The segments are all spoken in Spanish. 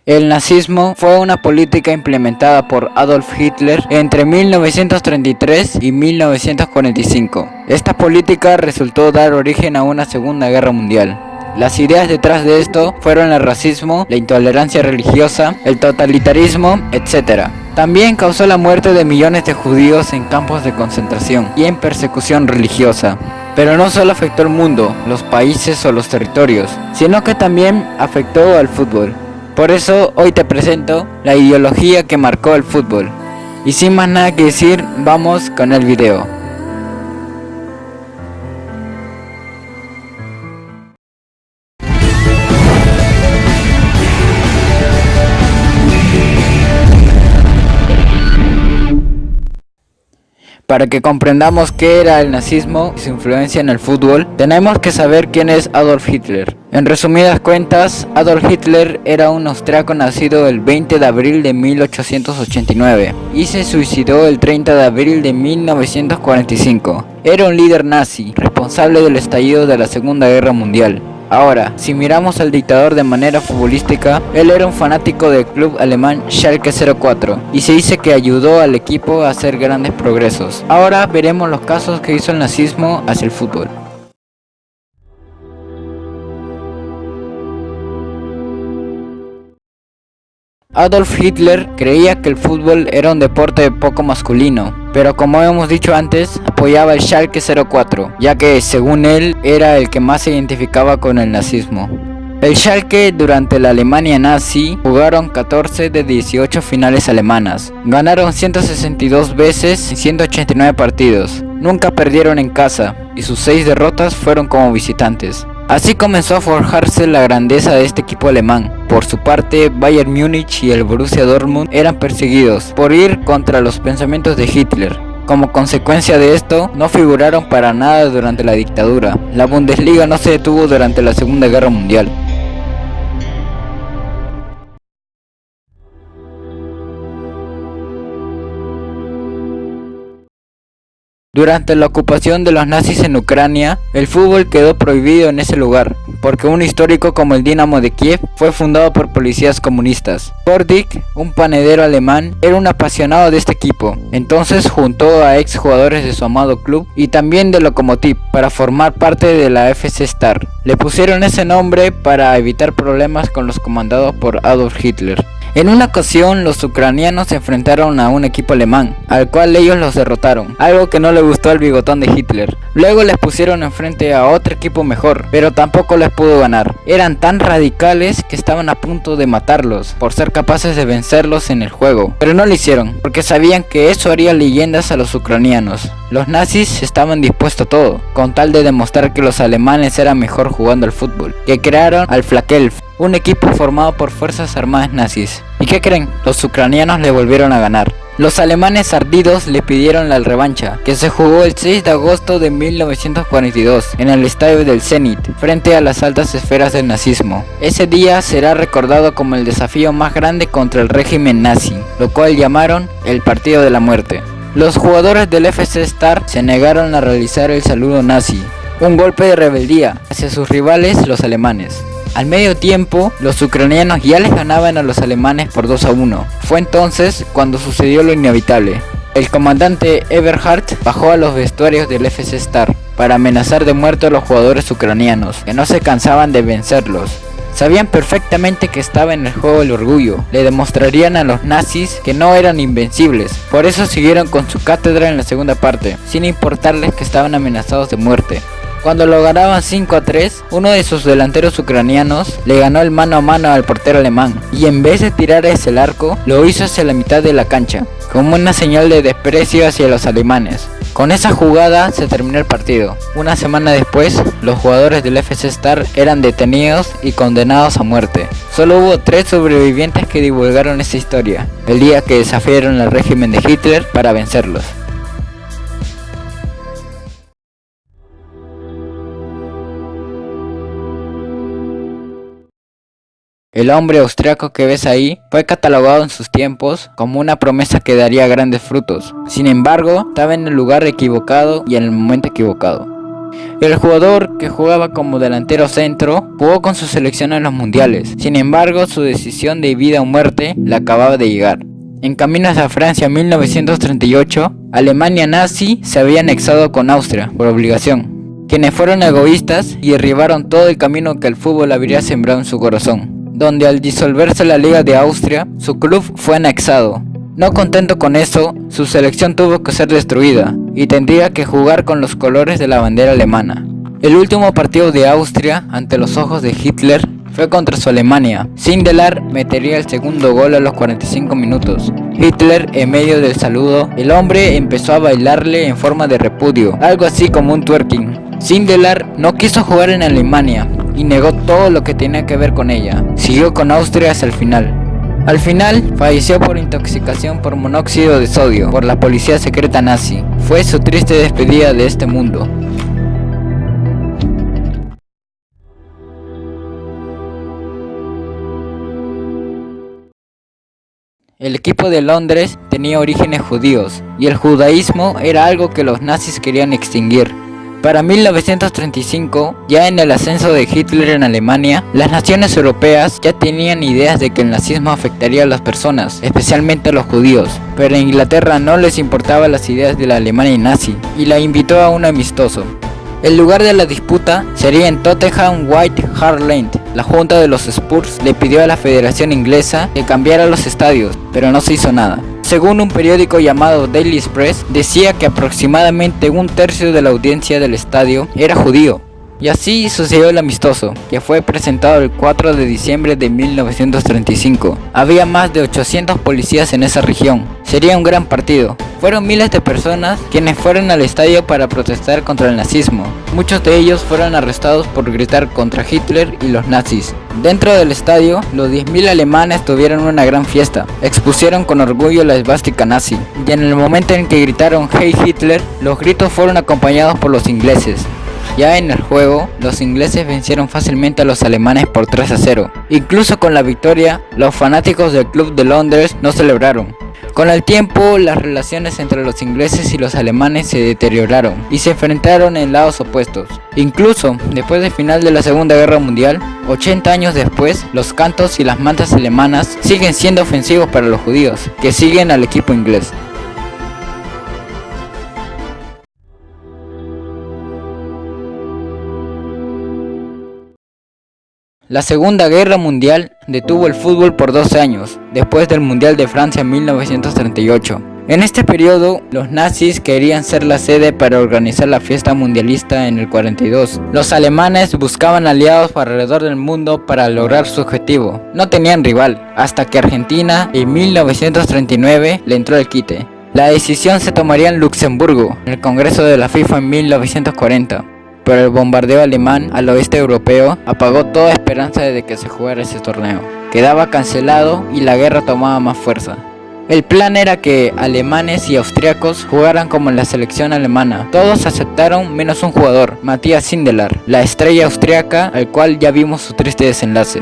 El nazismo fue una política implementada por Adolf Hitler entre 1933 y 1945. Esta política resultó dar origen a una Segunda Guerra Mundial. Las ideas detrás de esto fueron el racismo, la intolerancia religiosa, el totalitarismo, etc. También causó la muerte de millones de judíos en campos de concentración y en persecución religiosa. Pero no solo afectó al mundo, los países o los territorios, sino que también afectó al fútbol. Por eso hoy te presento la ideología que marcó el fútbol. Y sin más nada que decir, vamos con el video. Para que comprendamos qué era el nazismo y su influencia en el fútbol, tenemos que saber quién es Adolf Hitler. En resumidas cuentas, Adolf Hitler era un austriaco nacido el 20 de abril de 1889 y se suicidó el 30 de abril de 1945. Era un líder nazi, responsable del estallido de la Segunda Guerra Mundial. Ahora, si miramos al dictador de manera futbolística, él era un fanático del club alemán Schalke 04 y se dice que ayudó al equipo a hacer grandes progresos. Ahora veremos los casos que hizo el nazismo hacia el fútbol. Adolf Hitler creía que el fútbol era un deporte poco masculino, pero como hemos dicho antes, apoyaba el Schalke 04, ya que según él era el que más se identificaba con el nazismo. El Schalke durante la Alemania nazi jugaron 14 de 18 finales alemanas, ganaron 162 veces y 189 partidos, nunca perdieron en casa y sus 6 derrotas fueron como visitantes. Así comenzó a forjarse la grandeza de este equipo alemán. Por su parte, Bayern Múnich y el Borussia Dortmund eran perseguidos por ir contra los pensamientos de Hitler. Como consecuencia de esto, no figuraron para nada durante la dictadura. La Bundesliga no se detuvo durante la Segunda Guerra Mundial. Durante la ocupación de los nazis en Ucrania, el fútbol quedó prohibido en ese lugar, porque un histórico como el Dinamo de Kiev fue fundado por policías comunistas. Bordick, un panadero alemán, era un apasionado de este equipo, entonces juntó a ex jugadores de su amado club y también de Lokomotiv para formar parte de la FC Star. Le pusieron ese nombre para evitar problemas con los comandados por Adolf Hitler. En una ocasión, los ucranianos se enfrentaron a un equipo alemán, al cual ellos los derrotaron, algo que no le gustó al bigotón de Hitler. Luego les pusieron enfrente a otro equipo mejor, pero tampoco les pudo ganar. Eran tan radicales que estaban a punto de matarlos, por ser capaces de vencerlos en el juego. Pero no lo hicieron, porque sabían que eso haría leyendas a los ucranianos. Los nazis estaban dispuestos a todo, con tal de demostrar que los alemanes eran mejor jugando al fútbol, que crearon al Flakelf, un equipo formado por fuerzas armadas nazis. ¿Y qué creen? Los ucranianos le volvieron a ganar. Los alemanes ardidos le pidieron la revancha, que se jugó el 6 de agosto de 1942 en el estadio del Zenit, frente a las altas esferas del nazismo. Ese día será recordado como el desafío más grande contra el régimen nazi, lo cual llamaron el Partido de la Muerte. Los jugadores del FC Star se negaron a realizar el saludo nazi, un golpe de rebeldía hacia sus rivales los alemanes. Al medio tiempo, los ucranianos ya les ganaban a los alemanes por 2-1. Fue entonces cuando sucedió lo inevitable. El comandante Eberhard bajó a los vestuarios del FC Star para amenazar de muerte a los jugadores ucranianos, que no se cansaban de vencerlos. Sabían perfectamente que estaba en el juego el orgullo, le demostrarían a los nazis que no eran invencibles, por eso siguieron con su cátedra en la segunda parte, sin importarles que estaban amenazados de muerte. Cuando lo ganaban 5-3, uno de sus delanteros ucranianos le ganó el mano a mano al portero alemán y en vez de tirar hacia el arco, lo hizo hacia la mitad de la cancha, como una señal de desprecio hacia los alemanes. Con esa jugada se terminó el partido. Una semana después, los jugadores del FC Star eran detenidos y condenados a muerte. Solo hubo 3 sobrevivientes que divulgaron esa historia, el día que desafiaron al régimen de Hitler para vencerlos. El hombre austriaco que ves ahí fue catalogado en sus tiempos como una promesa que daría grandes frutos. Sin embargo, estaba en el lugar equivocado y en el momento equivocado. El jugador, que jugaba como delantero centro, jugó con su selección en los mundiales. Sin embargo, su decisión de vida o muerte le acababa de llegar. En camino hacia Francia en 1938, Alemania nazi se había anexado con Austria por obligación, quienes fueron egoístas y derribaron todo el camino que el fútbol habría sembrado en su corazón, donde al disolverse la Liga de Austria, su club fue anexado. No contento con eso, su selección tuvo que ser destruida y tendría que jugar con los colores de la bandera alemana. El último partido de Austria ante los ojos de Hitler fue contra su Alemania. Sindelar metería el segundo gol a los 45 minutos. Hitler, en medio del saludo, el hombre empezó a bailarle en forma de repudio, algo así como un twerking. Sindelar no quiso jugar en Alemania y negó todo lo que tenía que ver con ella. Siguió con Austria hasta el final. Al final, falleció por intoxicación por monóxido de sodio por la policía secreta nazi. Fue su triste despedida de este mundo. El equipo de Londres tenía orígenes judíos, y el judaísmo era algo que los nazis querían extinguir. Para 1935, ya en el ascenso de Hitler en Alemania, las naciones europeas ya tenían ideas de que el nazismo afectaría a las personas, especialmente a los judíos, pero a Inglaterra no les importaban las ideas de la Alemania nazi, y la invitó a un amistoso. El lugar de la disputa sería en Tottenham White Hart Lane. La junta de los Spurs le pidió a la Federación Inglesa que cambiara los estadios, pero no se hizo nada. Según un periódico llamado Daily Express, decía que aproximadamente un tercio de la audiencia del estadio era judío. Y así sucedió el amistoso, que fue presentado el 4 de diciembre de 1935. Había más de 800 policías en esa región. Sería un gran partido. Fueron miles de personas quienes fueron al estadio para protestar contra el nazismo. Muchos de ellos fueron arrestados por gritar contra Hitler y los nazis. Dentro del estadio, los 10.000 alemanes tuvieron una gran fiesta. Expusieron con orgullo la esvástica nazi. Y en el momento en que gritaron "Hey Hitler", los gritos fueron acompañados por los ingleses. Ya en el juego, los ingleses vencieron fácilmente a los alemanes por 3-0. Incluso con la victoria, los fanáticos del club de Londres no celebraron. Con el tiempo, las relaciones entre los ingleses y los alemanes se deterioraron y se enfrentaron en lados opuestos. Incluso, después del final de la Segunda Guerra Mundial, 80 años después, los cantos y las mantas alemanas siguen siendo ofensivos para los judíos, que siguen al equipo inglés. La Segunda Guerra Mundial detuvo el fútbol por 12 años, después del Mundial de Francia en 1938. En este periodo, los nazis querían ser la sede para organizar la fiesta mundialista en el 42. Los alemanes buscaban aliados alrededor del mundo para lograr su objetivo. No tenían rival, hasta que Argentina en 1939 le entró el quite. La decisión se tomaría en Luxemburgo, en el Congreso de la FIFA en 1940. Pero el bombardeo alemán al oeste europeo apagó toda esperanza de que se jugara ese torneo. Quedaba cancelado y la guerra tomaba más fuerza. El plan era que alemanes y austriacos jugaran como en la selección alemana. Todos aceptaron menos un jugador, Matthias Sindelar, la estrella austriaca, al cual ya vimos su triste desenlace.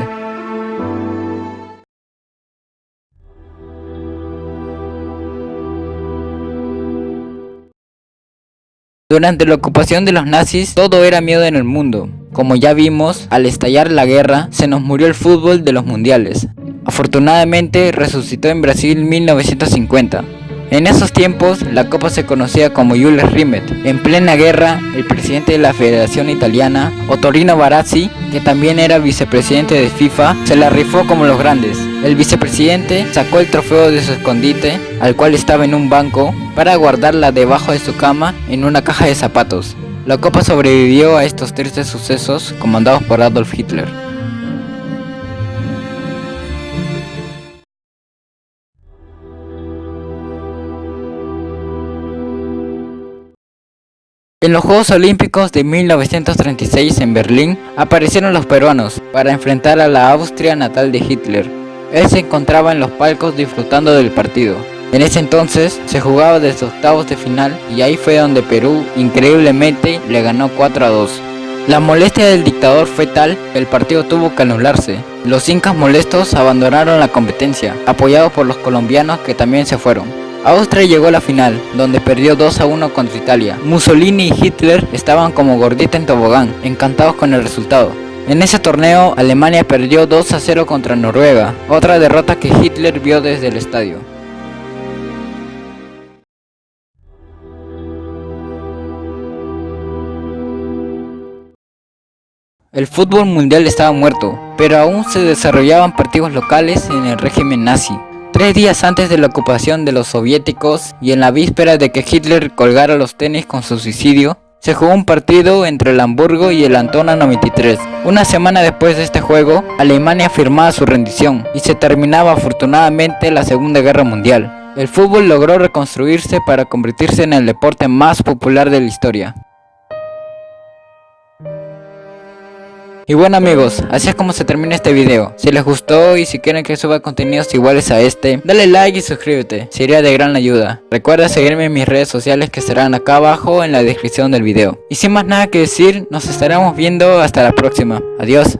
Durante la ocupación de los nazis, todo era miedo en el mundo. Como ya vimos, al estallar la guerra, se nos murió el fútbol de los mundiales. Afortunadamente, resucitó en Brasil en 1950. En esos tiempos, la copa se conocía como Jules Rimet. En plena guerra, el presidente de la Federación Italiana, Ottorino Barazzi, que también era vicepresidente de FIFA, se la rifó como los grandes. El vicepresidente sacó el trofeo de su escondite, al cual estaba en un banco, para guardarla debajo de su cama en una caja de zapatos. La copa sobrevivió a estos tristes sucesos comandados por Adolf Hitler. En los Juegos Olímpicos de 1936 en Berlín aparecieron los peruanos para enfrentar a la Austria natal de Hitler. Él se encontraba en los palcos disfrutando del partido. En ese entonces se jugaba desde octavos de final y ahí fue donde Perú increíblemente le ganó 4-2. La molestia del dictador fue tal que el partido tuvo que anularse. Los incas molestos abandonaron la competencia, apoyados por los colombianos que también se fueron. Austria llegó a la final, donde perdió 2-1 contra Italia. Mussolini y Hitler estaban como gordita en tobogán, encantados con el resultado. En ese torneo, Alemania perdió 2-0 contra Noruega, otra derrota que Hitler vio desde el estadio. El fútbol mundial estaba muerto, pero aún se desarrollaban partidos locales en el régimen nazi. 3 días antes de la ocupación de los soviéticos y en la víspera de que Hitler colgara los tenis con su suicidio, se jugó un partido entre el Hamburgo y el Altona 93. Una semana después de este juego, Alemania firmaba su rendición y se terminaba afortunadamente la Segunda Guerra Mundial. El fútbol logró reconstruirse para convertirse en el deporte más popular de la historia. Y bueno amigos, así es como se termina este video. Si les gustó y si quieren que suba contenidos iguales a este, dale like y suscríbete, sería de gran ayuda. Recuerda seguirme en mis redes sociales que estarán acá abajo en la descripción del video. Y sin más nada que decir, nos estaremos viendo hasta la próxima. Adiós.